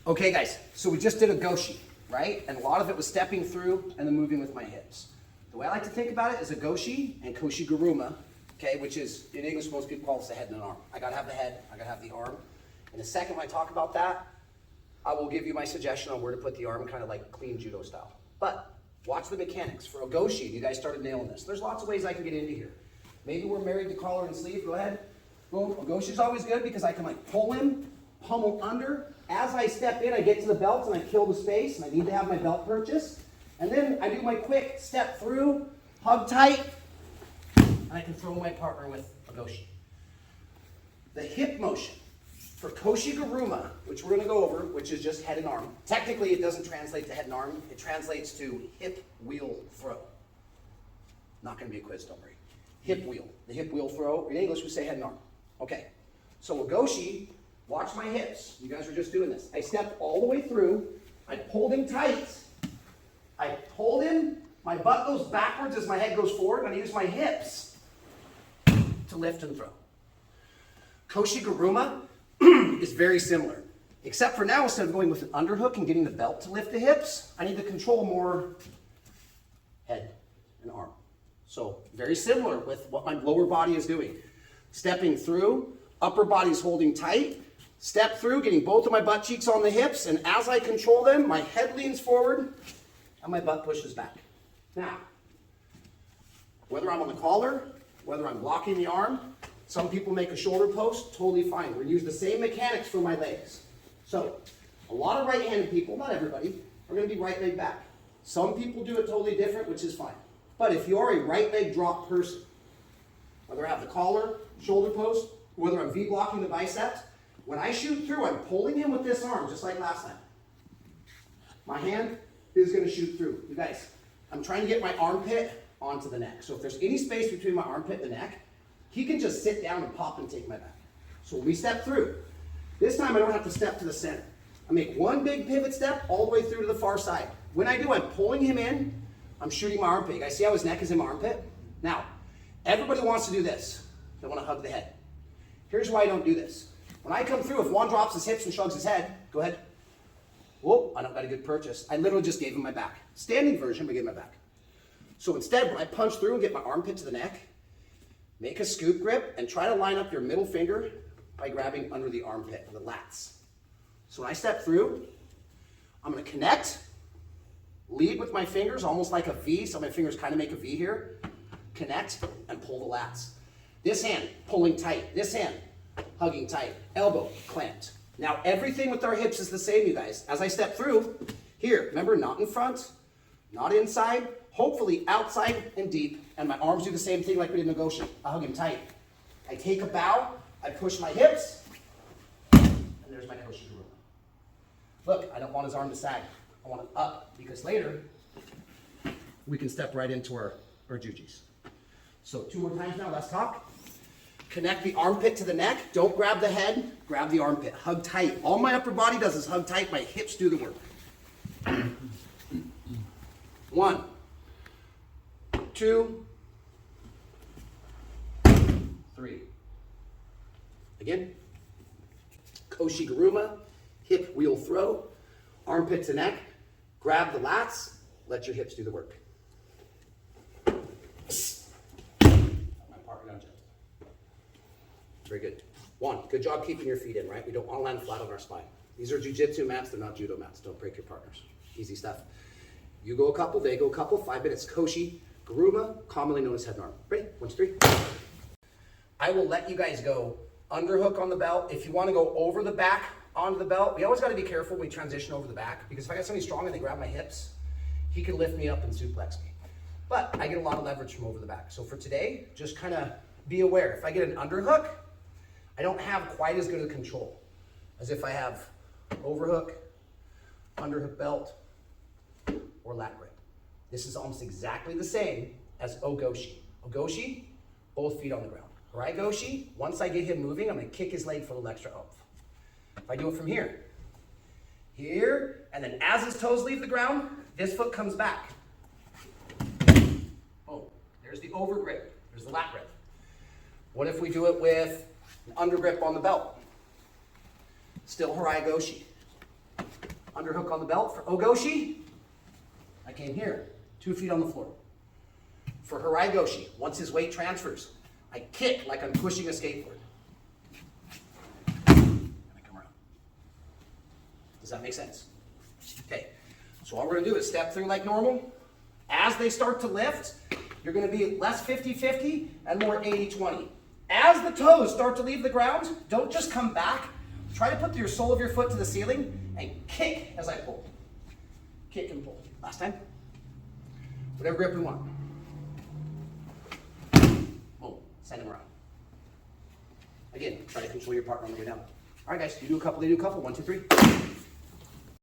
Okay guys, so we just did a goshi, right? And a lot of it was stepping through and then moving with my hips. The way I like to think about it is a goshi and koshi guruma, okay, which is, in English, most people call this the head and an arm. I gotta have the head, I gotta have the arm. In a second, when I talk about that, I will give you my suggestion on where to put the arm, kind of like clean judo style. But watch the mechanics. For a goshi, you guys started nailing this. There's lots of ways I can get into here. Maybe we're married to collar and sleeve, go ahead. Boom, a goshi is always good because I can like pull him, pummel under. As I step in, I get to the belt and I kill the space, and I need to have my belt purchased. And then I do my quick step through, hug tight, and I can throw my partner with a goshi. The hip motion for koshi guruma, which we're going to go over, which is just head and arm. Technically, it doesn't translate to head and arm. It translates to hip wheel throw. Not going to be a quiz, don't worry. Hip wheel. The hip wheel throw. In English, we say head and arm. Okay. So a goshi, watch my hips. You guys are just doing this. I stepped all the way through. I pulled him tight. I pulled him. My butt goes backwards as my head goes forward, and I use my hips to lift and throw. Koshi guruma is very similar, except for now, instead of going with an underhook and getting the belt to lift the hips, I need to control more head and arm. So very similar with what my lower body is doing. Stepping through, upper body's holding tight, step through, getting both of my butt cheeks on the hips, and as I control them, my head leans forward and my butt pushes back. Now, whether I'm on the collar, whether I'm blocking the arm, some people make a shoulder post, totally fine. We're going to use the same mechanics for my legs. So, a lot of right-handed people, not everybody, are going to be right leg back. Some people do it totally different, which is fine. But if you're a right leg drop person, whether I have the collar, shoulder post, whether I'm V-blocking the biceps, when I shoot through, I'm pulling him with this arm, just like last time. My hand is going to shoot through. You guys, I'm trying to get my armpit onto the neck. So if there's any space between my armpit and the neck, he can just sit down and pop and take my back. So when we step through, this time I don't have to step to the center. I make one big pivot step all the way through to the far side. When I do, I'm pulling him in, I'm shooting my armpit. You guys see how his neck is in my armpit? Now, everybody wants to do this. They want to hug the head. Here's why I don't do this. When I come through, if one drops his hips and shrugs his head, go ahead. Whoa, I don't got a good purchase. I literally just gave him my back. Standing version, but gave him my back. So instead, when I punch through and get my armpit to the neck, make a scoop grip and try to line up your middle finger by grabbing under the armpit, the lats. So when I step through, I'm going to connect, lead with my fingers, almost like a V, so my fingers kind of make a V here. Connect and pull the lats. This hand pulling tight, this hand hugging tight, elbow clamped. Now everything with our hips is the same, you guys. As I step through, here, remember, not in front, not inside, hopefully outside and deep, and my arms do the same thing like we did in Negotiate. I hug him tight. I take a bow, I push my hips, and there's my koshi guruma. Look, I don't want his arm to sag. I want it up, because later, we can step right into our jujis. So 2 more times now, let's talk. Connect the armpit to the neck. Don't grab the head, grab the armpit. Hug tight. All my upper body does is hug tight. My hips do the work. 1, 2, 3. Again. Koshi guruma, hip wheel throw, armpit to neck. Grab the lats. Let your hips do the work. Very good. 1, good job keeping your feet in, right? We don't want to land flat on our spine. These are jiu-jitsu mats, they're not judo mats. Don't break your partners. Easy stuff. You go a couple, they go a couple, 5 minutes. Koshi guruma, commonly known as head and arm. Ready? 1, 2, 3. I will let you guys go underhook on the belt. If you want to go over the back onto the belt, we always got to be careful when we transition over the back, because if I got somebody strong and they grab my hips, he can lift me up and suplex me. But I get a lot of leverage from over the back. So for today, just kind of be aware. If I get an underhook, I don't have quite as good a control as if I have overhook, underhook belt, or lat grip. This is almost exactly the same as ogoshi. Ogoshi, both feet on the ground. Harai goshi, once I get him moving, I'm going to kick his leg for a little extra oomph. If I do it from here, and then as his toes leave the ground, this foot comes back. Oh, there's the over grip. There's the lat grip. What if we do it with an under grip on the belt? Still harai goshi. Underhook on the belt for Ogoshi. I came here, 2 feet on the floor. For Harai Goshi, once his weight transfers, I kick like I'm pushing a skateboard. And I come around. Does that make sense? Okay, so all we're gonna do is step through like normal. As they start to lift, you're gonna be less 50-50 and more 80-20. As the toes start to leave the ground, don't just come back. Try to put your sole of your foot to the ceiling and kick as I pull. Kick and pull. Last time. Whatever grip we want. Boom. Send him around. Again, try to control your partner on the way down. All right, guys, you do a couple, they do a couple. 1, 2, 3.